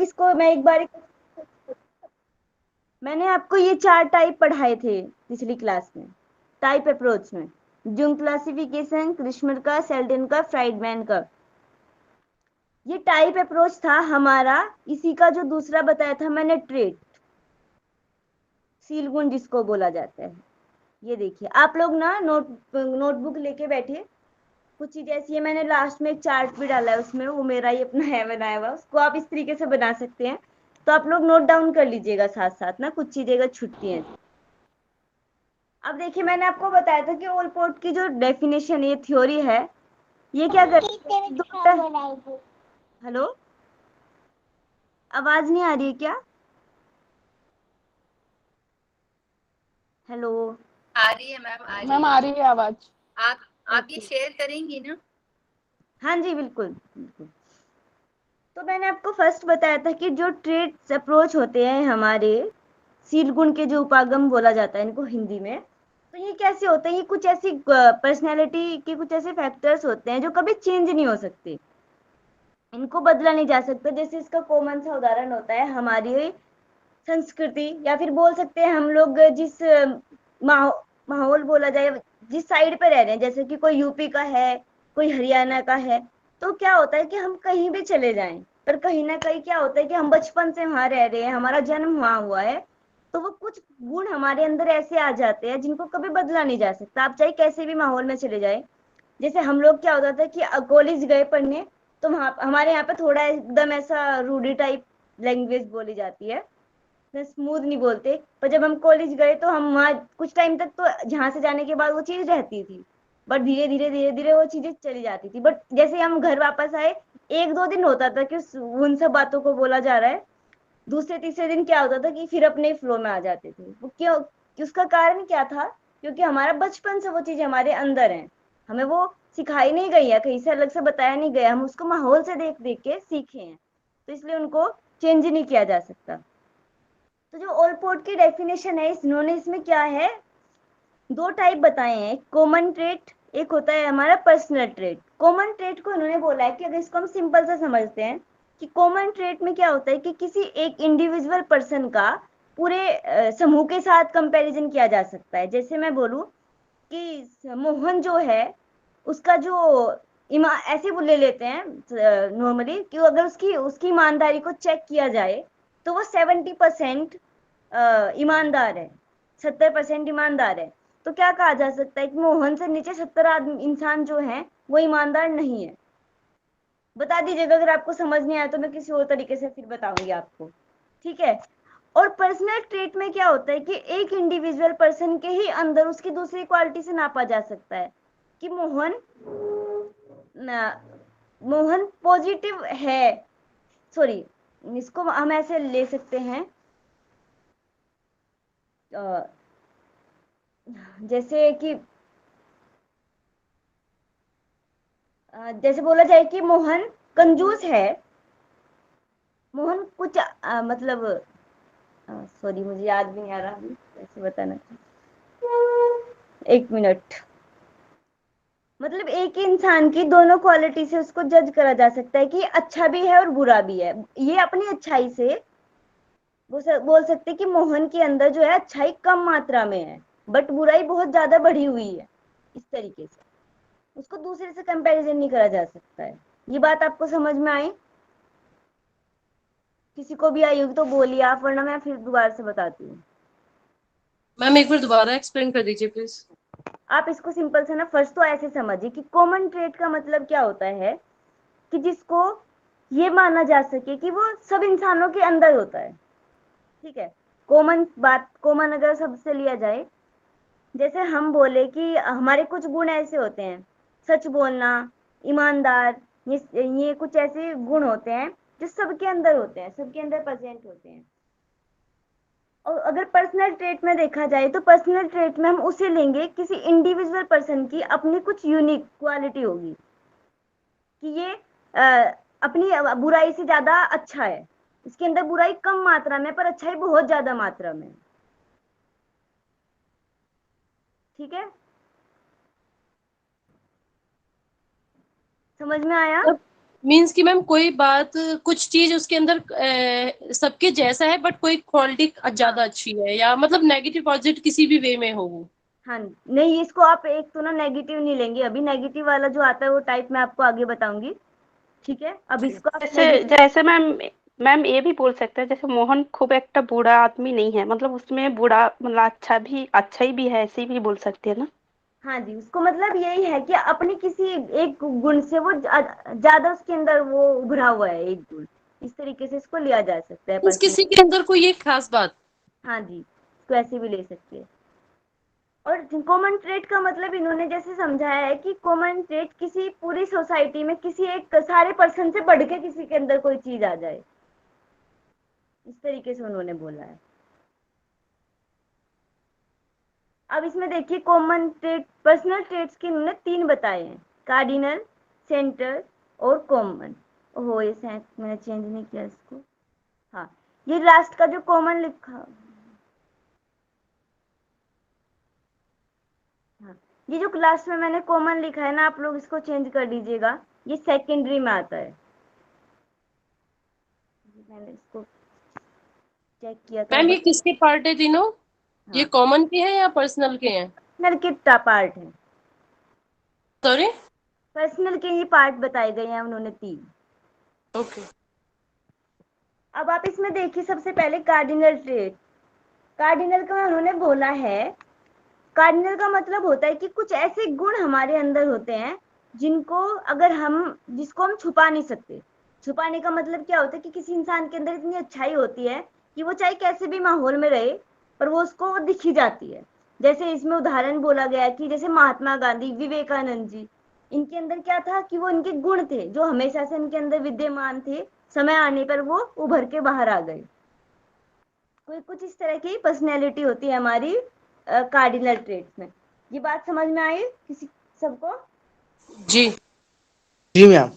इसको मैं एक बार, मैंने आपको ये 4 टाइप पढ़ाए थे पिछली क्लास में, टाइप अप्रोच में, जूम क्लासिफिकेशन, क्रिस्मर का, सेल्डन का, फ्राइडमैन का। ये टाइप अप्रोच था हमारा। इसी का जो दूसरा बताया था मैंने, ट्रेट, सील गुण जिसको बोला जाता है। ये देखिए आप लोग ना नोटबुक लेके बैठिए। कुछ चीज ऐसी है, मैंने लास्ट में एक चार्ट भी डाला है उसमें, वो मेरा ही अपना है बनाया हुआ, उसको आप इस तरीके से बना सकते हैं। तो आप लोग नोट डाउन कर लीजिएगा साथ साथ ना, कुछ चीजें अगर छुट्टी हैं। अब देखिए मैंने आपको बताया था कि ओलपोर्ट की जो डेफिनेशन, ये थ्योरी है, ये क्या करती है। हेलो, आवाज नहीं आ रही है क्या? हेलो। आ रही है मैम, आ रही मैम है। आ रही है आवाज। आप ये ओके, शेयर करेंगी ना? हाँ जी बिल्कुल बिल्कुल। तो मैंने आपको फर्स्ट बताया था कि जो ट्रेड्स अप्रोच होते हैं हमारे, सील गुण के जो उपागम बोला जाता है इनको हिंदी में, तो ये कैसे होते हैं? ये कुछ ऐसी पर्सनैलिटी के कुछ ऐसे फैक्टर्स होते हैं जो कभी चेंज नहीं हो सकते, इनको बदला नहीं जा सकता। जैसे इसका कॉमन सा उदाहरण होता है हमारी संस्कृति, या फिर बोल सकते हैं हम लोग जिस माहौल बोला जाए, जिस साइड पे रह रहे हैं, जैसे कि कोई यूपी का है, कोई हरियाणा का है, तो क्या होता है कि हम कहीं भी चले जाएं, पर कहीं ना कहीं क्या होता है कि हम बचपन से वहां रह रहे हैं, हमारा जन्म वहां हुआ है, तो वो कुछ गुण हमारे अंदर ऐसे आ जाते हैं जिनको कभी बदला नहीं जा सकता, आप चाहे कैसे भी माहौल में चले जाए। जैसे हम लोग क्या होता था कि कॉलेज गए पढ़ने, तो वहां हमारे यहाँ पे थोड़ा एकदम ऐसा रूढ़ी टाइप लैंग्वेज बोली जाती है, स्मूथ नहीं बोलते, पर जब हम कॉलेज गए तो हम वहाँ कुछ टाइम तक, तो जहाँ से जाने के बाद वो चीज रहती थी, बट धीरे धीरे वो चीजें चली जाती थी। बट जैसे हम घर वापस आए, 1-2 दिन होता था कि उन सब बातों को बोला जा रहा है, दूसरे तीसरे दिन क्या होता था कि फिर अपने फ्लो में आ जाते थे। वो क्यों? उसका कारण क्या था? क्योंकि हमारा बचपन से वो चीज हमारे अंदर है, हमें वो सिखाई नहीं गई है, कहीं से अलग से बताया नहीं गया, हम उसको माहौल से देख देख के सीखे हैं, तो इसलिए उनको चेंज नहीं किया जा सकता। तो जो ओलपोर्ट की डेफिनेशन है, इन्होंने इसमें क्या है, 2 टाइप बताए हैं, कॉमन ट्रेट, एक होता है हमारा पर्सनल ट्रेट। कॉमन ट्रेट को इन्होंने बोला है कि अगर इसको हम सिंपल से समझते हैं कि कॉमन ट्रेट में क्या होता है कि किसी एक इंडिविजुअल पर्सन का पूरे समूह के साथ कंपैरिजन किया जा सकता है। जैसे मैं बोलूं कि मोहन जो है, उसका जो ऐसे वो ले लेते हैं नॉर्मली कि अगर उसकी उसकी ईमानदारी को चेक किया जाए, तो वो 70% ईमानदार है, 70% ईमानदार है। तो क्या कहा जा सकता है कि मोहन से नीचे 70 आदमी इंसान जो है वो ईमानदार नहीं है। बता दीजिएगा अगर आपको समझ नहीं आया, तो मैं किसी और तरीके से फिर बताऊंगी आपको, ठीक है। और पर्सनल ट्रेट में क्या होता है कि एक इंडिविजुअल पर्सन के ही अंदर उसकी दूसरी क्वालिटी से नापा जा सकता है कि मोहन पॉजिटिव है, सॉरी, इसको हम ऐसे ले सकते हैं, जैसे कि जैसे बोला जाए कि मोहन कंजूस है, मोहन कुछ मतलब, सॉरी मुझे याद भी नहीं आ रहा अभी कैसे बताना, 1 मिनट। मतलब एक ही इंसान की दोनों क्वालिटी से उसको जज करा जा सकता है कि अच्छा भी है और बुरा भी है। ये अपनी अच्छाई से वो बोल सकते हैं कि मोहन के अंदर जो है अच्छाई कम मात्रा में है, बट बुराई बहुत ज्यादा बढ़ी हुई है। इस तरीके से उसको दूसरे से कंपैरिजन नहीं करा जा सकता है। ये बात आपको समझ में आई? किसी को भी आई होगी तो बोलिए आप, वरना मैं फिर दोबारा से बताती हूँ। मैम एक बार दोबारा एक्सप्लेन कर दीजिए प्लीज। आप इसको सिंपल से ना फर्स्ट तो ऐसे समझिए कि कॉमन ट्रेट का मतलब क्या होता है कि जिसको ये माना जा सके कि वो सब इंसानों के अंदर होता है, ठीक है। कॉमन बात, कॉमन अगर सबसे लिया जाए, जैसे हम बोले कि हमारे कुछ गुण ऐसे होते हैं, सच बोलना, ईमानदार, ये कुछ ऐसे गुण होते हैं जो सबके अंदर होते हैं, सबके अंदर प्रेजेंट होते हैं। और अगर पर्सनल ट्रेट में देखा जाए तो पर्सनल ट्रेट में हम उसे लेंगे किसी इंडिविजुअल पर्सन की अपनी कुछ यूनिक क्वालिटी होगी कि ये अपनी बुराई से ज्यादा अच्छा है, इसके अंदर बुराई कम मात्रा में पर अच्छाई बहुत ज्यादा मात्रा में, ठीक है। समझ में आया? मीन्स कि मैम कोई बात, कुछ चीज उसके अंदर सबके जैसा है बट कोई क्वालिटी हाँ ज्यादा अच्छी है, या मतलब नेगेटिव पॉजिटिव किसी भी वे में हो वो। हाँ, नहीं इसको आप एक तो ना नेगेटिव नहीं लेंगे, अभी नेगेटिव वाला जो आता है वो टाइप मैं आपको आगे बताऊंगी। ठीक है, अब जी। इसको आप जैसे नेगेटिव। जैसे मैम मैम ये भी बोल सकते हैं, जैसे मोहन खूब एक बुरा आदमी नहीं है, मतलब उसमें बुरा मतलब अच्छा ही भी है, ऐसे भी बोल सकते हैं ना। हाँ जी, उसको मतलब यही है कि अपनी किसी एक गुण से वो ज्यादा उसके अंदर वो उभरा हुआ है एक गुण, इस तरीके से इसको लिया जा सकता है मीन्स पर्सनल। किसी के अंदर कोई एक खास बात। हाँ जी, इसको ऐसे भी ले सकते हैं। और कॉमन ट्रेट का मतलब इन्होंने जैसे समझाया है कि कॉमन ट्रेट किसी पूरी सोसाइटी में किसी एक सारे पर्सन से बढ़ के किसी के अंदर कोई चीज आ जाए, इस तरीके से उन्होंने बोला है। अब इसमें देखिए कॉमन ट्रेट पर्सनल ट्रेट्स के इन्होंने 3 बताए हैं, कार्डिनल, सेंटर और कॉमन। ओहो ये मैंने चेंज नहीं किया इसको। हाँ, ये लास्ट का जो कॉमन लिखा, हाँ, ये जो क्लास में मैंने कॉमन लिखा है ना, आप लोग इसको चेंज कर दीजिएगा, ये सेकेंडरी में आता है। मैंने इसको चेक किया था मैम ये बट। किसके पार्ट है तीनों? ये हाँ, कॉमन के हैं या पर्सनल के हैं? पर्सनल के पार्ट है, सॉरी। पर्सनल के ही पार्ट बताए गए हैं उन्होंने 3। ओके। अब आप इसमें देखिए सबसे पहले कार्डिनल ट्रेट। कार्डिनल का उन्होंने बोला है, कार्डिनल का मतलब होता है कि कुछ ऐसे गुण हमारे अंदर होते हैं जिनको अगर हम जिसको हम छुपा नहीं सकते। छुपाने का मतलब क्या होता है कि किसी इंसान के अंदर इतनी अच्छाई होती है कि वो चाहे कैसे भी माहौल में रहे पर वो उसको दिखी जाती है। जैसे इसमें उदाहरण बोला गया कि जैसे महात्मा गांधी, विवेकानंद जी, इनके अंदर क्या था कि वो इनके गुण थे जो हमेशा से इनके अंदर विद्यमान थे, समय आने पर वो उभर के बाहर आ गए। कोई कुछ इस तरह की पर्सनैलिटी होती है हमारी कार्डिनल ट्रेट्स में। ये बात समझ में आई किसी सबको? जी। जी मैम।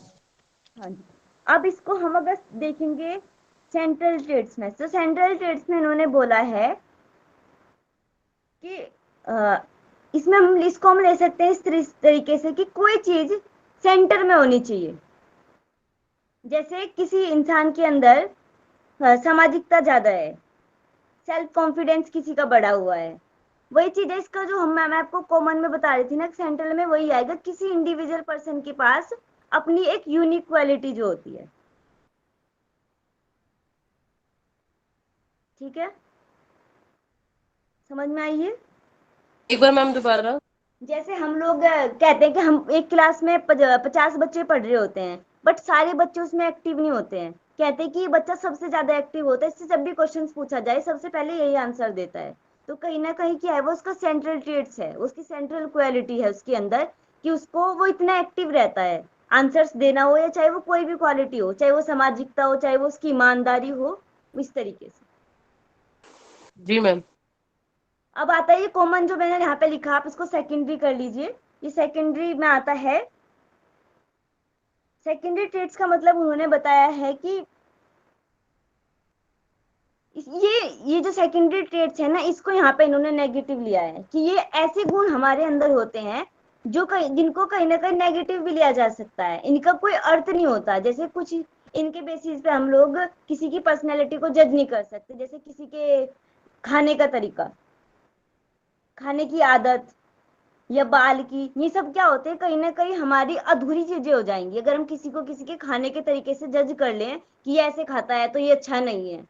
हाँ जी। अब इसको हम अगर देखेंगे सेंट्रल ट्रेड्स में, तो सेंट्रल ट्रेड्स में इन्होंने बोला है कि इसमें हम ले सकते हैं इस तरीके से कि कोई चीज सेंटर में होनी चाहिए। जैसे किसी इंसान के अंदर सामाजिकता ज्यादा है, सेल्फ कॉन्फिडेंस किसी का बढ़ा हुआ है, वही चीज है इसका जो हम मैं आपको कॉमन में बता रही थी ना, सेंट्रल में वही आएगा, किसी इंडिविजुअल पर्सन के पास अपनी एक यूनिक क्वालिटी जो होती है। ठीक है, समझ में आई है? एक बार मैम दोबारा। जैसे हम लोग कहते हैं कि हम एक क्लास में 50 बच्चे पढ़ रहे होते हैं बट सारे बच्चे उसमें एक्टिव नहीं होते हैं, कहते हैं कि ये बच्चा सबसे ज्यादा एक्टिव होता है, इससे जब भी क्वेश्चन पूछा जाए सबसे पहले यही आंसर देता है। तो कहीं ना कहीं क्या है, वो उसका सेंट्रल ट्रेट्स है, उसकी सेंट्रल क्वालिटी है उसके अंदर कि उसको वो इतना एक्टिव रहता है, आंसर्स देना हो या चाहे वो कोई भी क्वालिटी हो, चाहे वो सामाजिकता हो, चाहे वो उसकी ईमानदारी हो, इस तरीके से। जी मैम। अब आता है ये कॉमन जो मैंने यहाँ पे लिखा, आप इसको सेकेंडरी कर लीजिए, ये सेकेंडरी में आता है। सेकेंडरी ट्रेट्स का मतलब उन्होंने बताया है कि ये जो सेकेंडरी ट्रेट्स है ना, इसको यहाँ पे इन्होंने नेगेटिव लिया है कि ये ऐसे गुण हमारे अंदर होते हैं जो जिनको कहीं ना कहीं नेगेटिव भी लिया जा सकता है, इनका कोई अर्थ नहीं होता। जैसे कुछ इनके बेसिस पे हम लोग किसी की पर्सनैलिटी को जज नहीं कर सकते, जैसे किसी के खाने का तरीका, खाने की आदत या बाल की, ये सब क्या होते हैं, कहीं ना कहीं हमारी अधूरी चीजें हो जाएंगी अगर हम किसी को किसी के खाने के तरीके से जज कर लें कि ये ऐसे खाता है तो ये अच्छा नहीं है।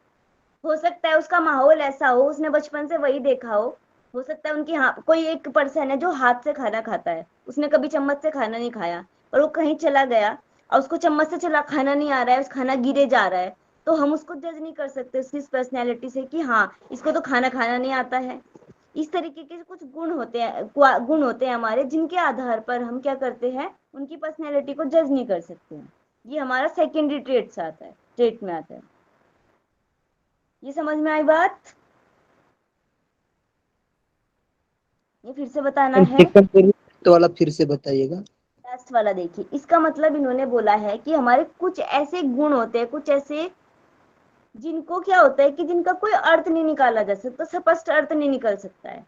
हो सकता है उसका माहौल ऐसा हो, उसने बचपन से वही देखा हो सकता है उनकी, हाँ, कोई एक पर्सन है जो हाथ से खाना खाता है, उसने कभी चम्मच से खाना नहीं खाया और वो कहीं चला गया और उसको चम्मच से चला खाना नहीं आ रहा है, उस खाना गिरे जा रहा है, तो हम उसको जज नहीं कर सकते उसकी पर्सनैलिटी से कि हाँ इसको तो खाना खाना नहीं आता है। इस तरीके के कुछ गुण होते हैं हमारे, जिनके आधार पर हम क्या करते हैं, उनकी पर्सनैलिटी को जज नहीं कर सकते हैं। ये हमारा सेकेंडरी ट्रेट में आता है। ये समझ में आई बात? ये फिर से बताना मैम है। सेकंड पेज वाला फिर से बताइएगा। लास्ट वाला देखिए, इसका मतलब इन्होंने बोला है कि हमारे कुछ ऐसे गुण होते हैं, कुछ ऐसे जिनको क्या होता है कि जिनका कोई अर्थ नहीं निकाला जा सकता, स्पष्ट अर्थ नहीं निकल सकता है।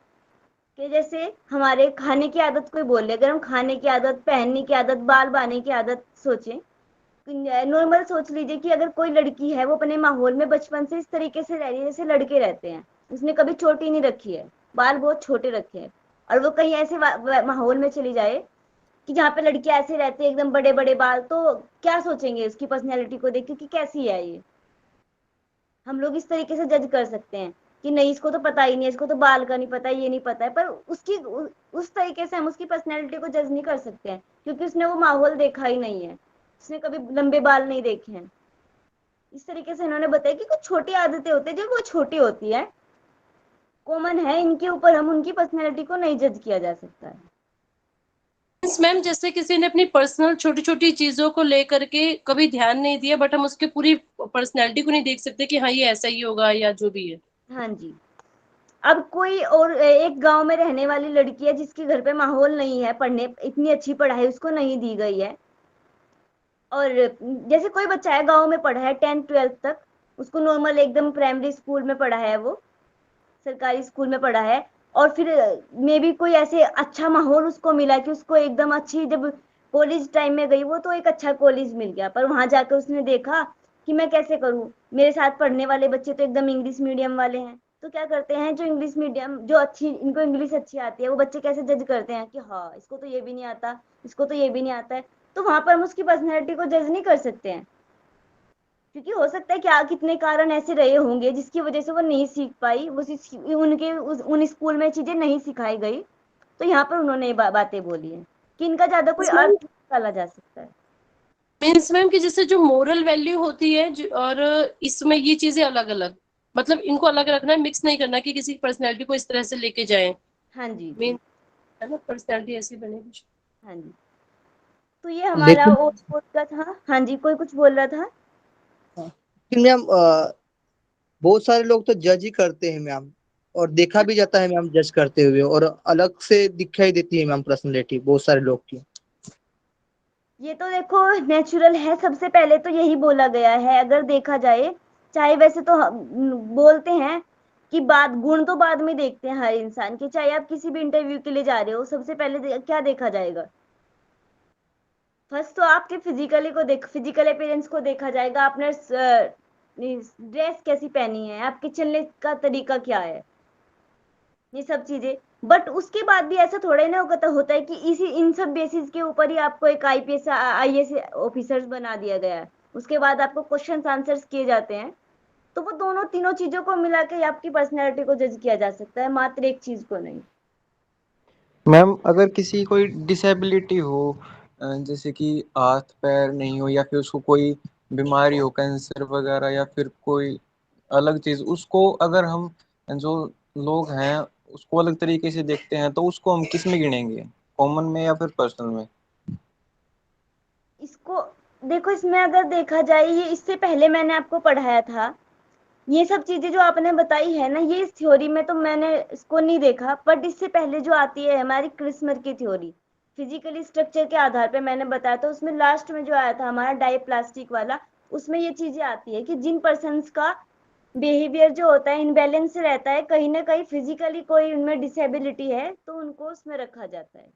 कि जैसे हमारे खाने की आदत कोई बोल ले, अगर हम खाने की आदत, पहनने की आदत, बाल बांधने की आदत सोचें, नॉर्मल सोच लीजिए कि अगर कोई लड़की है वो अपने माहौल में बचपन से इस तरीके से रह रही है जैसे लड़के रहते हैं, उसने कभी चोटी नहीं रखी है, बाल बहुत छोटे रखे हैं, और वो कहीं ऐसे माहौल में चली जाए कि जहाँ पे लड़कियां ऐसे रहती है एकदम बड़े बड़े बाल, तो क्या सोचेंगे उसकी पर्सनैलिटी को देख के कि कैसी है ये। हम लोग इस तरीके से जज कर सकते हैं कि नहीं इसको तो पता ही नहीं है, इसको तो बाल का नहीं पता है, ये नहीं पता है, पर उसकी उस तरीके से हम उसकी पर्सनैलिटी को जज नहीं कर सकते हैं क्योंकि उसने वो माहौल देखा ही नहीं है, उसने कभी लंबे बाल नहीं देखे हैं। इस तरीके से इन्होंने बताया कि कुछ छोटी आदतें होती है जो वो छोटी होती है, कॉमन है, इनके ऊपर हम उनकी पर्सनैलिटी को नहीं जज किया जा सकता है। मैम जैसे किसी ने अपनी पर्सनल छोटी छोटी चीजों को लेकर के कभी ध्यान नहीं दिया, बट हम उसके पूरी पर्सनैलिटी को नहीं देख सकते कि हाँ ये ऐसा ही होगा या जो भी है। हाँ जी। अब कोई और एक गांव में रहने वाली लड़की है जिसके घर पे माहौल नहीं है, पढ़ने इतनी अच्छी पढ़ाई उसको नहीं दी गई है, और जैसे कोई बच्चा है गांव में पढ़ा है 10th-12th तक, उसको नॉर्मल एकदम प्राइमरी स्कूल में पढ़ा है, वो सरकारी स्कूल में पढ़ा है, और फिर मे भी कोई ऐसे अच्छा माहौल उसको मिला कि उसको एकदम अच्छी, जब कॉलेज टाइम में गई वो तो एक अच्छा कॉलेज मिल गया, पर वहां जाकर उसने देखा कि मैं कैसे करूं, मेरे साथ पढ़ने वाले बच्चे तो एकदम इंग्लिश मीडियम वाले हैं, तो क्या करते हैं जो इंग्लिश मीडियम जो अच्छी इनको इंग्लिश अच्छी आती है वो बच्चे कैसे जज करते हैं कि हाँ इसको तो ये भी नहीं आता, इसको तो ये भी नहीं आता है, तो वहां पर हम उसकी पर्सनैलिटी को जज नहीं कर सकते हैं क्योंकि हो सकता है क्या कितने कारण ऐसे रहे होंगे जिसकी वजह से वो नहीं सीख पाई, उन स्कूल में चीजें नहीं सिखाई गई, तो यहाँ पर उन्होंने बातें बोली है कि इनका ज्यादा कोई अर्थ नहीं निकाला जा सकता है। मीन्स मैम कि जैसे जो मोरल वैल्यू होती है और इसमें ये चीजें अलग अलग, मतलब इनको अलग रखना है, मिक्स नहीं करना कि किसी की पर्सनैलिटी को इस तरह से लेके जाए। हाँ जी जी। मीन है ना, पर्सनैलिटी ऐसी बनेगी। हाँ जी, तो ये हमारा लेकिन ओसपोर्ट का था। हाँ जी, कोई कुछ बोल रहा था। मैम बहुत सारे लोग तो जज ही करते हैं मैम, और देखा भी जाता है मैम जज करते हुए, और अलग से दिखाई देती है मैम पर्सनैलिटी बहुत सारे लोग की। ये तो देखो नेचुरल है, सबसे पहले तो यही बोला गया है अगर देखा जाए, चाहे वैसे तो बोलते हैं कि बात गुण तो बाद में देखते हैं हर इंसान के, चाहे आप किसी भी इंटरव्यू के लिए जा रहे हो सबसे पहले क्या देखा जाएगा, फर्स्ट तो आपके फिजिकल अपीयरेंस को देखा जाएगा, आपने ड्रेस कैसी पहनी है, आपके चलने का तरीका क्या है, ये सब चीजें। बट उसके बाद भी ऐसा थोड़ा ही ना होता है कि इसी इन सब बेसिस के ऊपर ही आपको एक आईपीएस आईएएस ऑफिसर्स बना दिया गया है, उसके बाद आपको क्वेश्चन आंसर्स किए जाते हैं, तो वो दोनों तीनों चीजों को मिला के आपकी पर्सनैलिटी को जज किया जा सकता है, मात्र एक चीज को नहीं। मैम अगर किसी कोई डिसेबिलिटी हो, जैसे कि हाथ पैर नहीं हो, या फिर उसको कोई बीमारी हो, कैंसर वगैरह, या फिर कोई अलग चीज, उसको अगर हम जो लोग हैं उसको अलग तरीके से देखते हैं, तो उसको हम किस में गिनेंगे, कॉमन में या फिर पर्सनल में? इसको देखो, इसमें अगर देखा जाए, ये इससे पहले मैंने आपको पढ़ाया था, ये सब चीजें जो आपने बताई है ना, ये इस थ्योरी में तो मैंने इसको नहीं देखा, बट इससे पहले जो आती है हमारी क्रिस्मर की थ्योरी, फिजिकली स्ट्रक्चर के आधार पे मैंने बताया था, उसमें लास्ट में जो आया था हमारा डाइप्लास्टिक वाला, उसमें ये चीजें आती है कि जिन पर्सन्स का बिहेवियर जो होता है इनबैलेंस रहता है, कहीं ना कहीं फिजिकली कोई उनमें डिसेबिलिटी है तो उनको उसमें रखा जाता है।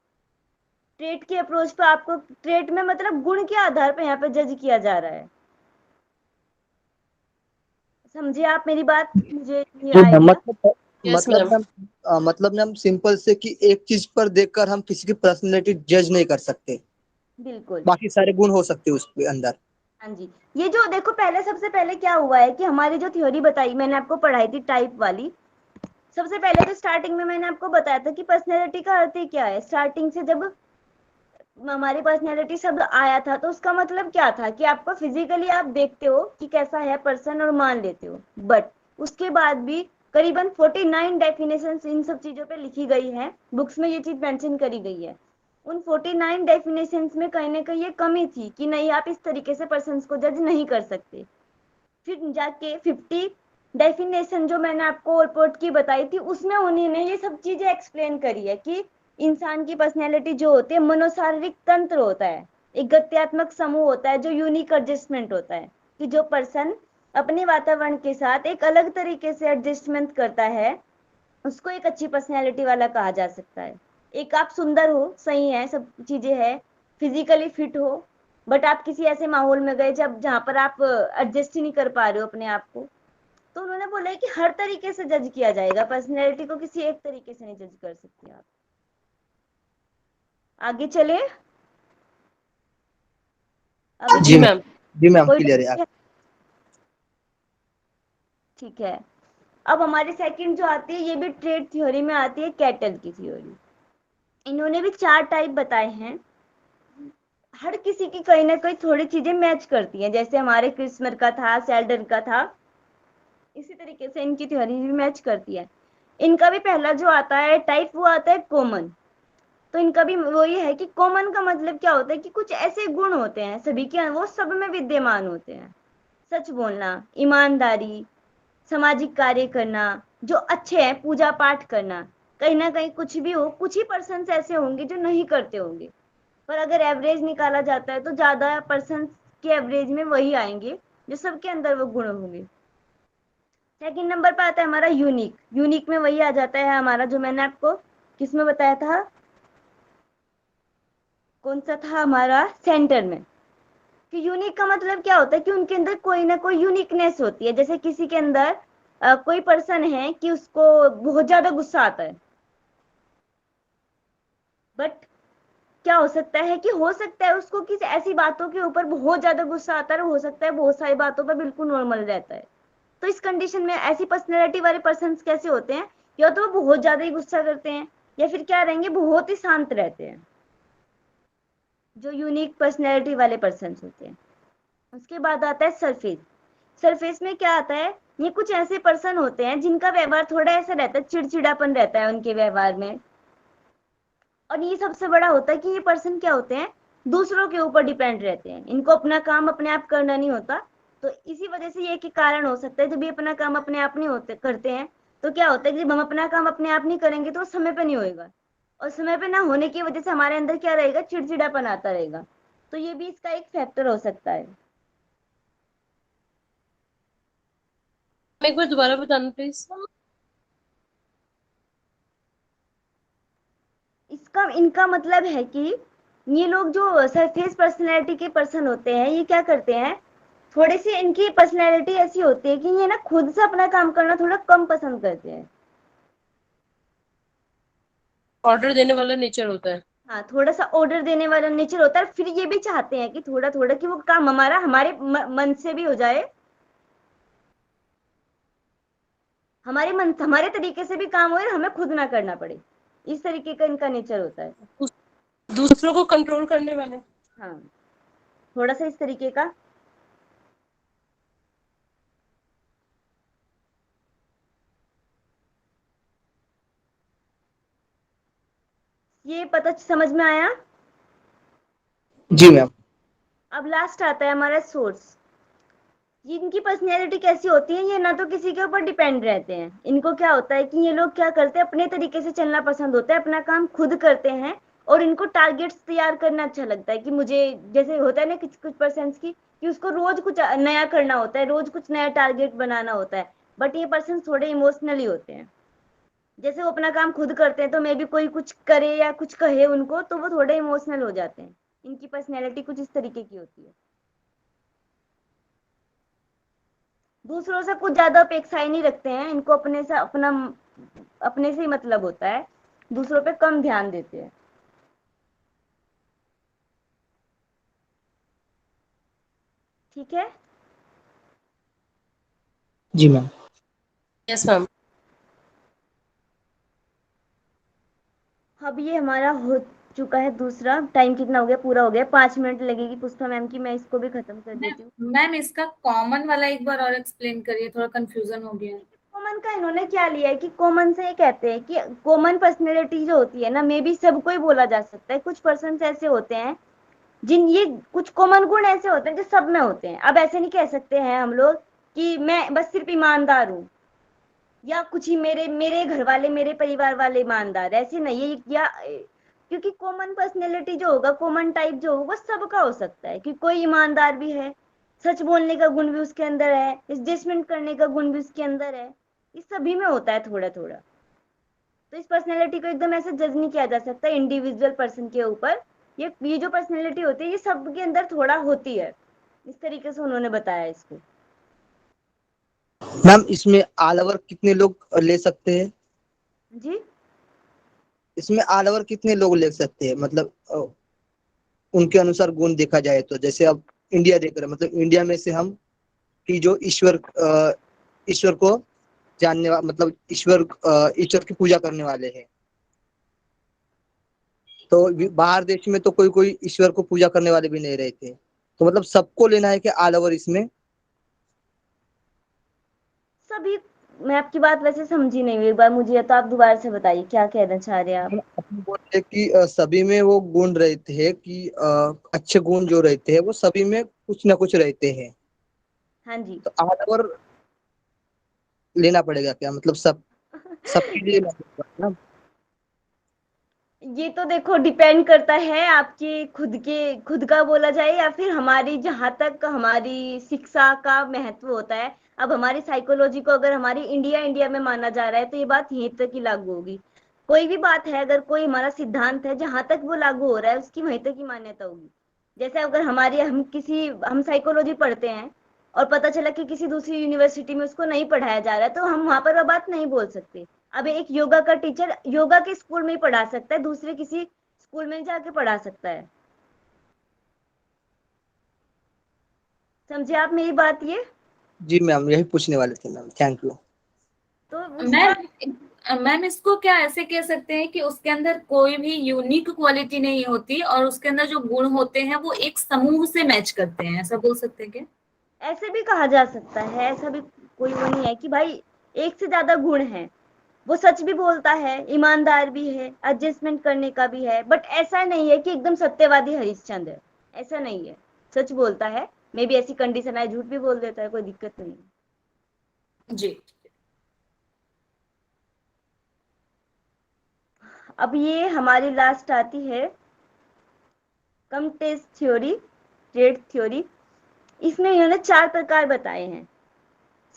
ट्रेट की अप्रोच पे आपको, ट्रेट में मतलब गुण के आधार पे यहाँ पे जज किया जा रहा है, समझे आप मेरी बात, मुझे ये जी मैम, आइडिया। Yes ma'am. मतलब मैम सिंपल से कि एक चीज पर देखकर हम किसी की पर्सनैलिटी जज नहीं कर सकते, बिल्कुल। बाकी सारे गुण हो सकते हैं उसके अंदर। हाँ जी, ये जो देखो पहले सबसे पहले क्या हुआ है कि हमारी जो थ्योरी बताई मैंने आपको पढ़ाई थी टाइप वाली, सबसे पहले तो स्टार्टिंग में मैंने आपको बताया था कि पर्सनैलिटी का अर्थ ही क्या है, स्टार्टिंग से जब हमारी पर्सनैलिटी शब्द आया था तो उसका मतलब क्या था कि आपको फिजिकली आप देखते हो कि कैसा है पर्सन और मान लेते हो, बट उसके बाद भी करीबन 49 डेफिनेशंस इन सब चीजों पे लिखी गई है, बुक्स में ये चीज मेंशन करी गई है, उन 49 डेफिनेशंस में कहीं ना कहीं ये कमी थी कि नहीं आप इस तरीके से पर्सन को जज नहीं कर सकते, फिर जाके 50 डेफिनेशन जो मैंने आपको रिपोर्ट की बताई थी उसमें उन्होंने ये सब चीजें एक्सप्लेन करी है कि इंसान की पर्सनैलिटी जो होती है मनोशारीरिक तंत्र होता है, एक गत्यात्मक समूह होता है जो यूनिक एडजस्टमेंट होता है, कि जो पर्सन अपने वातावरण के साथ एक अलग तरीके से एडजस्टमेंट करता है उसको एक अच्छी पर्सनैलिटी वाला कहा जा सकता है। एक आप सुंदर हो, सही है, सब चीजें है, फिजिकली फिट हो, बट आप किसी ऐसे माहौल में गए जब जहाँ पर आप एडजस्ट ही नहीं कर पा रहे हो अपने आप को, तो उन्होंने बोला है कि हर तरीके से जज किया जाएगा, पर्सनैलिटी को किसी एक तरीके से नहीं जज कर सकते आप। आगे चले। अभी जी मैम। जी मैम कोई क्लियर है doubt है? ठीक है। अब हमारी सेकंड जो आती है, ये भी ट्रेड थ्योरी में आती है, कैटल की थ्योरी। इन्होंने भी 4 टाइप बताए हैं। हर किसी की कहीं ना कहीं थोड़ी चीजें मैच करती हैं, जैसे हमारे क्रिस्मर का था, सेल्डन का था, इसी तरीके से इनकी थ्योरी भी मैच करती है। इनका भी पहला जो आता है टाइप, वो आता है कॉमन। तो इनका भी वो ये है कि कॉमन का मतलब क्या होता है कि कुछ ऐसे गुण होते हैं सभी के, वो सब में विद्यमान होते हैं। सच बोलना, ईमानदारी, सामाजिक कार्य करना, जो अच्छे हैं, पूजा पाठ करना। कहीं ना कहीं कुछ भी हो, कुछ ही पर्सन ऐसे होंगे जो नहीं करते होंगे, पर अगर एवरेज निकाला जाता है तो ज्यादा पर्सन के एवरेज में वही आएंगे जो सबके अंदर वो गुण होंगे। सेकंड नंबर पर आता है हमारा यूनिक। यूनिक में वही आ जाता है हमारा, जो मैंने आपको किसमें बताया था, कौन सा था हमारा, सेंटर में। कि यूनिक का मतलब क्या होता है कि उनके अंदर कोई ना कोई यूनिकनेस होती है। जैसे किसी के अंदर कोई पर्सन है कि उसको बहुत ज्यादा गुस्सा आता है, बट क्या हो सकता है कि हो सकता है उसको किसी ऐसी बातों के ऊपर बहुत ज्यादा गुस्सा आता है, हो सकता है बहुत सारी बातों पर बिल्कुल नॉर्मल रहता है। तो इस कंडीशन में ऐसी पर्सनैलिटी वाले पर्सन कैसे होते हैं, या तो वो बहुत ज्यादा ही गुस्सा करते हैं, या फिर क्या रहेंगे, बहुत ही शांत रहते हैं, जो यूनिक पर्सनैलिटी वाले पर्सन होते हैं। उसके बाद आता है सरफेस। सरफेस में क्या आता है, ये कुछ ऐसे पर्सन होते हैं जिनका व्यवहार थोड़ा ऐसा रहता है, चिड़चिड़ापन रहता है उनके व्यवहार में। और ये सबसे बड़ा होता है कि ये पर्सन क्या होते हैं, दूसरों के ऊपर डिपेंड रहते हैं, इनको अपना काम अपने आप करना नहीं होता। तो इसी वजह से ये एक कारण हो सकता है, जब ये अपना काम अपने आप नहीं होते करते हैं, तो क्या होता है कि जब हम अपना काम अपने आप नहीं करेंगे तो समय पे नहीं होएगा, और समय पे ना होने की वजह से हमारे अंदर क्या रहेगा, चिड़चिड़ापन आता रहेगा। तो ये भी इसका एक फैक्टर हो सकता है। एक बार दोबारा बताना प्लीज। इसका इनका मतलब है कि ये लोग जो सरफेस पर्सनैलिटी के पर्सन होते हैं, ये क्या करते हैं, थोड़ी सी इनकी पर्सनैलिटी ऐसी होती है कि ये ना खुद से अपना काम करना थोड़ा कम पसंद करते हैं। ऑर्डर देने वाला नेचर होता है। हाँ, थोड़ा सा ऑर्डर देने वाला नेचर होता है। फिर ये भी चाहते हैं कि थोड़ा थोड़ा कि वो काम हमारा हमारे मन से भी हो जाए, हमारे मन हमारे तरीके से भी काम हो और हमें खुद ना करना पड़े। इस तरीके का इनका नेचर होता है। दूसरों को कंट्रोल करने वाले। हाँ, थोड़ा सा इस तरीके का। ये पता समझ में आया। जी मैम। अब लास्ट आता है हमारा सोर्स। इनकी पर्सनैलिटी कैसी होती है, ये ना तो किसी के ऊपर डिपेंड रहते हैं। इनको क्या होता है कि ये लोग क्या करते हैं, अपने तरीके से चलना पसंद होता है, अपना काम खुद करते हैं, और इनको टारगेट्स तैयार करना अच्छा लगता है। कि मुझे जैसे होता है ना कुछ कुछ पर्सन की, कि उसको रोज कुछ नया करना होता है, रोज कुछ नया टारगेट बनाना होता है। बट ये पर्सन थोड़े इमोशनली होते हैं। जैसे वो अपना काम खुद करते हैं, तो मे भी कोई कुछ करे या कुछ कहे उनको, तो वो थोड़े इमोशनल हो जाते हैं। इनकी पर्सनैलिटी कुछ इस तरीके की होती है। दूसरों से कुछ ज्यादा अपेक्षाएं नहीं रखते हैं, इनको अपने से ही मतलब होता है, दूसरों पे कम ध्यान देते हैं। ठीक है। जी मैम। Yes ma'am. अब ये हमारा हो चुका है दूसरा। टाइम कितना हो गया, पूरा हो गया। 5 मिनट लगेगी पुष्पा मैम की, मैं इसको भी खत्म कर देती हूँ। मैम इसका कॉमन वाला एक बार और एक्सप्लेन करिए, थोड़ा कंफ्यूजन हो गया है। कॉमन का इन्होंने क्या लिया है कि कॉमन से ये कहते हैं कि कॉमन पर्सनैलिटी जो होती है ना, मे बी सबको ही बोला जा सकता है। कुछ पर्सन ऐसे होते हैं जिन ये कुछ कॉमन गुण ऐसे होते हैं जो सब में होते हैं। अब ऐसे नहीं कह सकते हैं हम लोग कि मैं बस सिर्फ ईमानदार हूँ, या कुछ ही मेरे मेरे घर वाले, मेरे परिवार वाले ईमानदार, ऐसे नहीं है। या क्योंकि कॉमन पर्सनैलिटी जो होगा, कॉमन टाइप जो होगा, सबका हो सकता है कि कोई ईमानदार भी है, सच बोलने का गुण भी उसके अंदर है, एडजस्टमेंट करने का गुण भी उसके अंदर है। ये सभी में होता है थोड़ा थोड़ा। तो इस पर्सनैलिटी को एकदम ऐसे जज नहीं किया जा सकता इंडिविजुअल पर्सन के ऊपर। ये जो पर्सनैलिटी होती है ये सबके अंदर थोड़ा होती है, इस तरीके से उन्होंने बताया इसको। मैम इसमें ऑल ओवर कितने लोग ले सकते हैं? जी इसमें ऑल ओवर कितने लोग ले सकते हैं, मतलब उनके अनुसार गुण देखा जाए तो, जैसे अब इंडिया देख रहे हैं, मतलब इंडिया में से हम कि जो ईश्वर को जानने वाले, मतलब ईश्वर की पूजा करने वाले हैं, तो बाहर देश में तो कोई कोई ईश्वर को पूजा करने वाले भी नहीं रहते, तो मतलब सबको लेना है कि ऑल ओवर इसमें? सभी, मैं आपकी बात वैसे समझी नहीं, एक बार मुझे तो आप दोबारा से बताइए क्या कहना चाह रहे हैं आप। हम बोल रहे कि सभी में वो गुण रहते हैं कि अच्छे गुण जो रहते हैं वो सभी में कुछ ना कुछ रहते हैं, हाँ जी तो ऑल ओवर लेना पड़ेगा क्या, मतलब सबके लिए लेना पड़ेगा ना? ये तो देखो डिपेंड करता है आपके खुद का बोला जाए या फिर हमारी, जहां तक हमारी शिक्षा का महत्व होता है। अब हमारी साइकोलॉजी को अगर हमारी इंडिया में माना जा रहा है तो ये बात यहीं तक ही लागू होगी। कोई भी बात है, अगर कोई हमारा सिद्धांत है जहां तक वो लागू हो रहा है उसकी वहीं तक ही मान्यता होगी। जैसे अगर हम साइकोलॉजी पढ़ते हैं और पता चला कि किसी दूसरी यूनिवर्सिटी में उसको नहीं पढ़ाया जा रहा है तो हम वहां पर वो बात नहीं बोल सकते। अब एक योगा का टीचर योगा के स्कूल में ही पढ़ा सकता है, दूसरे किसी स्कूल में जाके पढ़ा सकता है। समझे आप मेरी बात ये? जी मैम, यही पूछने वाले थे मैम, थैंक यू। तो उसका मैम इसको क्या ऐसे कह सकते हैं कि उसके अंदर कोई भी यूनिक क्वालिटी नहीं होती और उसके अंदर जो गुण होते हैं वो एक समूह से मैच करते हैं, ऐसा बोल सकते हैं क्या? ऐसे भी कहा जा सकता है, ऐसा भी कोई वो नहीं है कि भाई एक से ज्यादा गुण है। वो सच भी बोलता है, ईमानदार भी है, एडजस्टमेंट करने का भी है, बट ऐसा नहीं है कि एकदम सत्यवादी हरिश्चंद्र है, ऐसा नहीं है। सच बोलता है, मे बी ऐसी कंडीशन है झूठ भी बोल देता है, कोई दिक्कत नहीं है। जी अब ये हमारी लास्ट आती है कम टेस्ट थ्योरी, ट्रेड थ्योरी। इसमें इन्होंने 4 प्रकार बताए हैं।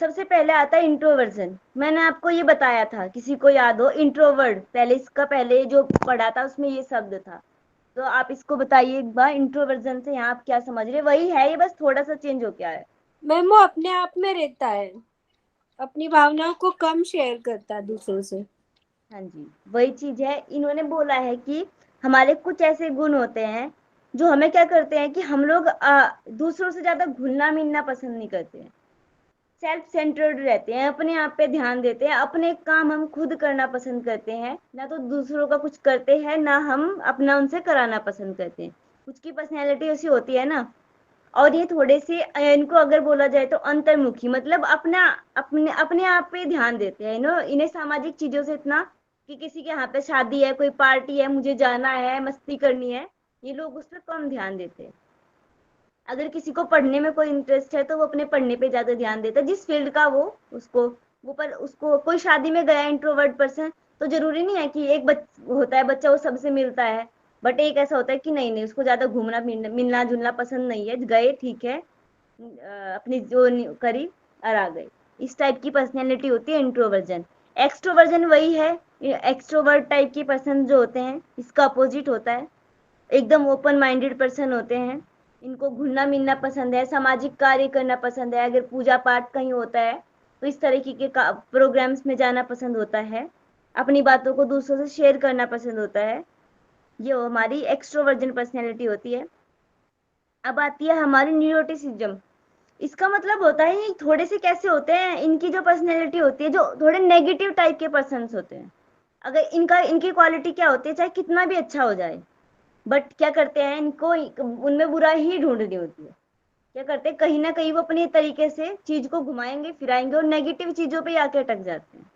सबसे पहले आता है इंट्रोवर्जन। मैंने आपको ये बताया था, किसी को याद हो इंट्रोवर्ड, पहले इसका पहले जो पढ़ा था उसमें ये शब्द था। तो आप इसको बताइए एक बार, इंट्रोवर्जन से यहाँ आप क्या समझ रहे? वही है ये, बस थोड़ा सा चेंज हो गया है। मैम वो अपने आप में रहता है, अपनी भावनाओं को कम शेयर करता है दूसरों से। हाँ जी, वही चीज है। इन्होंने बोला है कि हमारे कुछ ऐसे गुण होते हैं जो हमें क्या करते हैं कि हम लोग दूसरों से ज्यादा घुलना मिलना पसंद नहीं करते हैं, सेल्फ सेंटर्ड रहते हैं, अपने आप पे ध्यान देते हैं, अपने काम हम खुद करना पसंद करते हैं, ना तो दूसरों का कुछ करते हैं ना हम अपना उनसे कराना पसंद करते हैं। कुछ की पर्सनैलिटी ऐसी होती है ना। और ये थोड़े से इनको अगर बोला जाए तो अंतर्मुखी, मतलब अपने आप पे ध्यान देते हैं। इन्हें सामाजिक चीजों से इतना कि किसी के यहाँ पे शादी है, कोई पार्टी है, मुझे जाना है, मस्ती करनी है, ये लोग उस पर कम ध्यान देते हैं। अगर किसी को पढ़ने में कोई इंटरेस्ट है तो वो अपने पढ़ने पे ज्यादा ध्यान देता है, जिस फील्ड का उसको कोई शादी में गया इंट्रोवर्ट पर्सन, तो जरूरी नहीं है कि होता है बच्चा वो सबसे मिलता है, बट एक ऐसा होता है कि नहीं उसको ज्यादा घूमना मिलना जुलना पसंद नहीं है, गए ठीक है, अपनी जो करी और आ गए। इस टाइप की पर्सनैलिटी होती है इंट्रोवर्जन। एक्सट्रोवर्जन वही है, एक्सट्रोवर्ट टाइप के पर्सन जो होते हैं इसका अपोजिट होता है, एकदम ओपन माइंडेड पर्सन होते हैं। इनको घुलना मिलना पसंद है, सामाजिक कार्य करना पसंद है, अगर पूजा पाठ कहीं होता है तो इस तरीके के प्रोग्राम्स में जाना पसंद होता है, अपनी बातों को दूसरों से शेयर करना पसंद होता है। ये हमारी एक्सट्रोवर्जन पर्सनैलिटी होती है। अब आती है हमारी न्यूरोटिसिज्म। इसका मतलब होता है ये थोड़े से कैसे होते हैं, इनकी जो पर्सनैलिटी होती है जो थोड़े नेगेटिव टाइप के पर्सन होते हैं। अगर इनकी क्वालिटी क्या होती है, चाहे कितना भी अच्छा हो जाए, बट क्या करते हैं, इनको उनमें बुरा ही ढूंढनी होती है। क्या करते हैं, कहीं ना कहीं वो अपने तरीके से चीज को घुमाएंगे फिराएंगे और नेगेटिव चीजों पे आके अटक जाते हैं,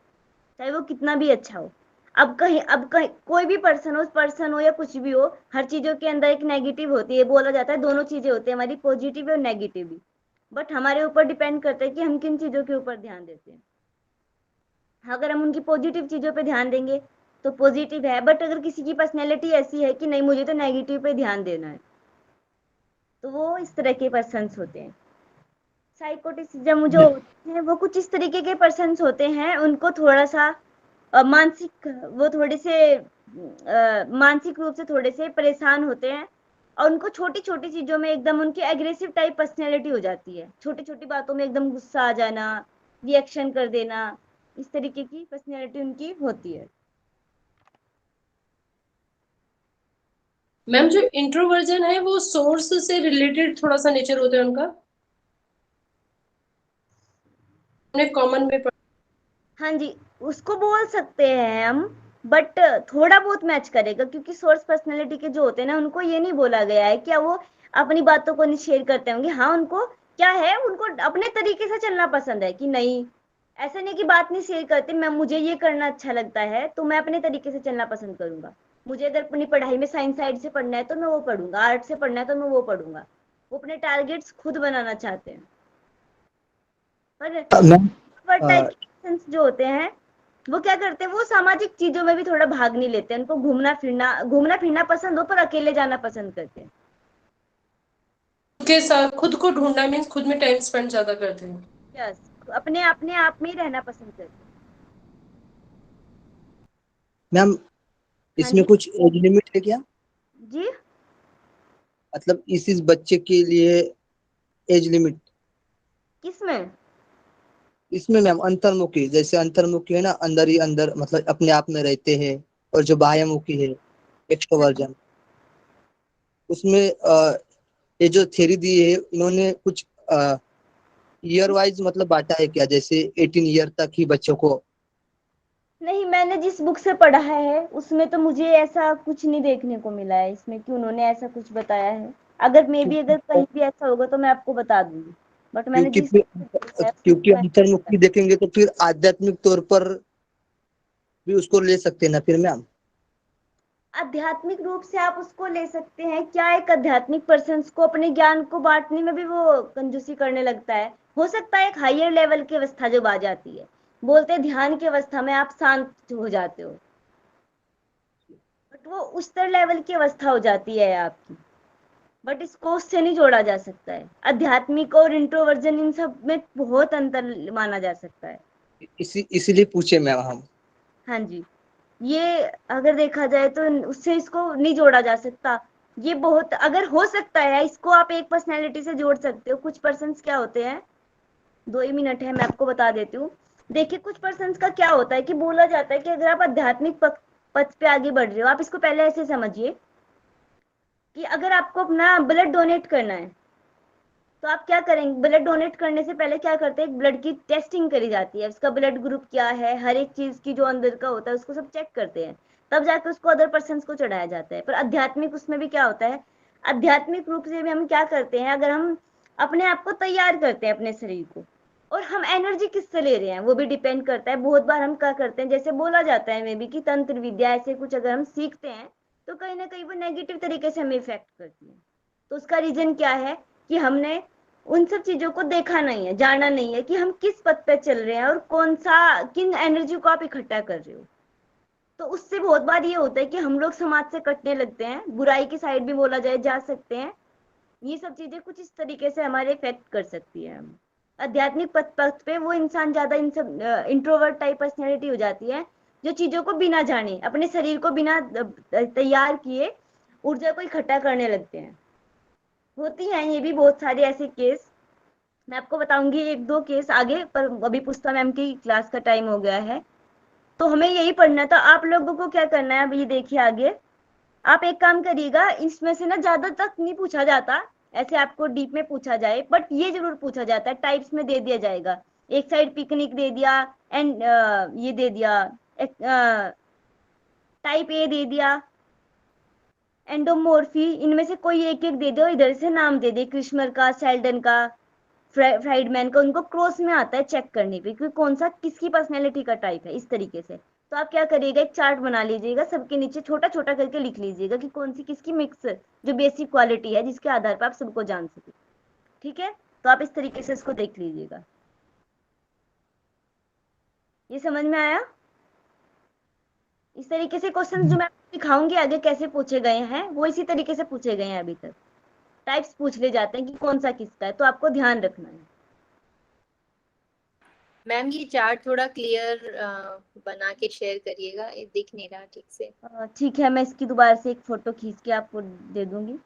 चाहे वो कितना भी अच्छा हो। अब कहीं कोई भी पर्सन हो या कुछ भी हो, हर चीजों के अंदर एक नेगेटिव होती है। बोला जाता है दोनों चीजें होती है हमारी, पॉजिटिव और नेगेटिव भी, बट हमारे ऊपर डिपेंड करता है कि हम किन चीजों के ऊपर ध्यान देते हैं। अगर हम उनकी पॉजिटिव चीजों पे ध्यान देंगे तो पॉजिटिव है, बट अगर किसी की पर्सनैलिटी ऐसी है कि नहीं मुझे तो नेगेटिव पे ध्यान देना है, तो वो इस तरह के पर्सन्स होते हैं। साइकोटिसिज्म जो होते हैं वो कुछ इस तरीके के पर्सन्स होते हैं, उनको थोड़ा सा वो थोड़े से मानसिक रूप से थोड़े से परेशान होते हैं, और उनको छोटी छोटी चीजों में एकदम उनकी एग्रेसिव टाइप पर्सनैलिटी हो जाती है, छोटी छोटी बातों में एकदम गुस्सा आ जाना, रिएक्शन कर देना, इस तरीके की पर्सनैलिटी उनकी होती है। मैम जो इंट्रोवर्जन है वो सोर्स से रिलेटेड थोड़ा सा नेचर होता है उनका, हमने कॉमन में हाँ जी, उसको बोल सकते हैं हम, बट थोड़ा बहुत मैच करेगा, क्योंकि सोर्स पर्सनैलिटी के जो होते हैं ना, उनको ये नहीं बोला गया है क्या वो अपनी बातों को नहीं शेयर करते होंगे। हाँ, उनको क्या है, उनको अपने तरीके से चलना पसंद है कि नहीं, ऐसा नहीं कि बात नहीं शेयर करते, मैं मुझे ये करना अच्छा लगता है तो मैं अपने तरीके से चलना पसंद करूंगा। मुझे अगर अपनी पढ़ाई में साइंस साइड से पढ़ना है तो मैं वो पढ़ूंगा, आर्ट से पढ़ना है तो मैं वो पढ़ूंगा। वो अपने टारगेट्स खुद बनाना चाहते हैं। पर मैम टाइप के जो होते हैं वो क्या करते हैं, वो सामाजिक चीजों में भी थोड़ा भाग नहीं लेते, उनको घूमना फिरना पसंद हो पर अकेले जाना पसंद करते हैं। के साथ खुद को ढूंढना मीन्स खुद में टाइम स्पेंड ज्यादा करते हैं। यस, अपने अपने आप में ही रहना पसंद करते हैं। मैम हाँ इसमें जी कुछ एज लिमिट है क्या? जी, मतलब इस बच्चे के लिए एज लिमिट किसमें? इसमें मैम अंतर्मुखी, जैसे अंतर्मुखी है ना, अंदर ही अंदर मतलब अपने आप में रहते हैं, और जो बाह्यमुखी है हाँ जी, एक्सट्रोवर्जन, उसमें ये जो थ्योरी दी है इन्होंने कुछ ईयर वाइज मतलब बांटा है क्या, जैसे 18 ईयर तक ही बच्चों को? नहीं, मैंने जिस बुक से पढ़ा है उसमें तो मुझे ऐसा कुछ नहीं देखने को मिला है इसमें कि उन्होंने ऐसा कुछ बताया है। अगर मे बी अगर कहीं भी ऐसा होगा तो मैं आपको बता दूंगी, बट मैंने क्योंकि जिस फिर book से देखा है उसमें क्योंकि तो ऐसा नहीं अंतर्मुखी बताया। देखेंगे तो फिर आध्यात्मिक तौर पर भी उसको ले सकते हैं ना फिर मैम? आध्यात्मिक रूप से आप उसको ले सकते हैं क्या, एक आध्यात्मिक पर्सन को अपने ज्ञान को बांटने में भी वो कंजूसी करने लगता है। हो सकता है एक हायर लेवल की अवस्था जब आ जाती है, बोलते हैं ध्यान की अवस्था में आप शांत हो जाते हो, बट वो उस तरह लेवल की अवस्था हो जाती है आपकी। बट इसको उससे नहीं जोड़ा जा सकता है, आध्यात्मिक और इंट्रोवर्जन इन सब में बहुत अंतर माना जा सकता है। इसीलिए पूछे मैम हम। हाँ जी, ये अगर देखा जाए तो उससे इसको नहीं जोड़ा जा सकता। ये बहुत अगर हो सकता है इसको आप एक पर्सनैलिटी से जोड़ सकते हो। कुछ पर्सन्स क्या होते हैं, 2 ही मिनट है मैं आपको बता देती हूँ। देखिए, कुछ पर्सन्स का क्या होता है कि बोला जाता है कि अगर आप आध्यात्मिक पथ पे आगे बढ़ रहे हो, आप इसको पहले ऐसे समझिए कि अगर आपको अपना ब्लड डोनेट करना है तो आप क्या करेंगे, ब्लड डोनेट करने से पहले क्या करते हैं, ब्लड की टेस्टिंग करी जाती है, उसका ब्लड ग्रुप क्या है, हर एक चीज की जो अंदर का होता है उसको सब चेक करते हैं, तब जाकर उसको अदर पर्सन को चढ़ाया जाता है। पर आध्यात्मिक उसमें भी क्या होता है, आध्यात्मिक रूप से भी हम क्या करते हैं, अगर हम अपने आप को तैयार करते हैं अपने शरीर को, और हम एनर्जी किससे ले रहे हैं वो भी डिपेंड करता है। बहुत बार हम क्या करते हैं, जैसे बोला जाता है मे बी कि तंत्र विद्या ऐसे कुछ अगर हम सीखते हैं तो कहीं ना कहीं वो नेगेटिव तरीके से हमें इफेक्ट करती है। तो उसका रीजन क्या है कि हमने उन सब चीजों को देखा नहीं है, जाना नहीं है कि हम किस पथ पे चल रहे हैं और कौन सा किन एनर्जी को आप इकट्ठा कर रहे हो। तो उससे बहुत बार ये होता है कि हम लोग समाज से कटने लगते हैं, बुराई की साइड भी बोला जाए जा सकते हैं। ये सब चीजें कुछ इस तरीके से हमारे इफेक्ट कर सकती है। हम आध्यात्मिक पथ पे वो इंसान ज्यादा इन सब इंट्रोवर्ट टाइप पर्सनैलिटी हो जाती है, जो चीजों को बिना जाने अपने शरीर को बिना तैयार किए ऊर्जा को इकट्ठा करने लगते हैं। होती हैं ये भी बहुत सारे ऐसे केस, मैं आपको बताऊंगी एक दो केस आगे, पर अभी पुष्पा मैम की क्लास का टाइम हो गया है तो हमें यही पढ़ना था। आप लोगों को क्या करना है, अब ये देखिए आगे आप एक काम करिएगा, इसमें से ना ज्यादा तक नहीं पूछा जाता, ऐसे आपको डीप में पूछा जाए, बट ये जरूर पूछा जाता है, टाइप्स में दे दिया जाएगा। एक साइड पिकनिक दे दिया, एंड ये दे दिया, टाइप ए दे दिया, एंडोमोर्फी, इनमें से कोई एक एक दे दो, इधर से नाम दे दे, क्रिश्मर का, सेल्डन का, फ्राइडमैन का, उनको क्रॉस में आता है चेक करने पे कि कौन सा किसकी पर्सनैलिटी का टाइप है इस तरीके से। तो आप क्या करिएगा, एक चार्ट बना लीजिएगा, सबके नीचे छोटा छोटा करके लिख लीजिएगा कि कौन सी किसकी मिक्स जो बेसिक क्वालिटी है जिसके आधार पर आप सबको जान सके। ठीक है, तो आप इस तरीके से इसको देख लीजिएगा। ये समझ में आया? इस तरीके से क्वेश्चन जो मैं आपको दिखाऊंगी आगे कैसे पूछे गए हैं वो इसी तरीके से पूछे गए हैं। अभी तक टाइप्स पूछ ले जाते हैं कि कौन सा किसका है, तो आपको ध्यान रखना है। मैम ये चार्ट थोड़ा क्लियर बना के शेयर करिएगा, ये दिख नहीं रहा ठीक से। ठीक है, मैं इसकी दोबारा से एक फोटो खींच के आपको दे दूंगी।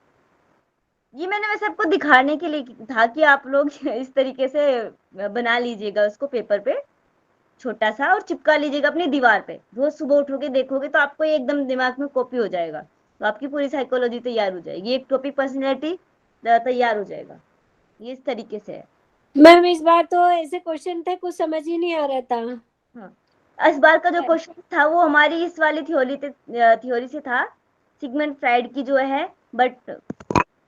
ये मैंने वैसे आपको दिखाने के लिए था कि आप लोग इस तरीके से बना लीजिएगा उसको पेपर पे छोटा सा और चिपका लीजिएगा अपनी दीवार पे। रोज सुबह उठोगे देखोगे तो आपको ये एकदम दिमाग में कॉपी हो जाएगा, तो आपकी पूरी साइकोलॉजी तैयार हो जाएगी, एक टॉपिक पर्सनैलिटी तैयार हो जाएगा। ये इस तरीके से है। मैम इस बार तो ऐसे क्वेश्चन थे कुछ समझ ही नहीं आ रहा था। हाँ, इस बार का जो क्वेश्चन था वो हमारी इस वाली थ्योरी से था, सिगमंड फ्राइड की जो है। बट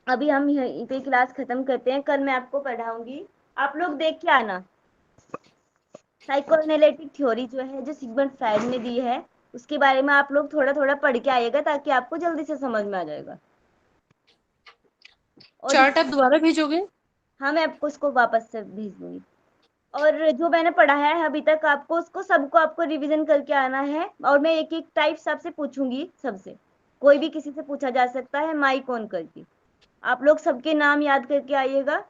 अभी हम यहीं पे क्लास खत्म करते हैं, कल मैं आपको पढ़ाऊंगी, आप लोग देख के आना। साइकोएनालिटिक थ्योरी जो है जो सिगमंड फ्राइड ने दी है उसके बारे में आप लोग थोड़ा थोड़ा पढ़ के आइएगा ताकि आपको जल्दी से समझ में आ जाएगा। और चार्ट आप दोबारा भेजोगे? हाँ, मैं आपको उसको वापस से भेज दूंगी। और जो मैंने पढ़ाया है अभी तक आपको उसको सबको आपको रिवीजन करके आना है, और मैं एक एक टाइप सबसे पूछूंगी, सबसे कोई भी किसी से पूछा जा सकता है माइक ऑन करके। आप लोग सबके नाम याद करके आइएगा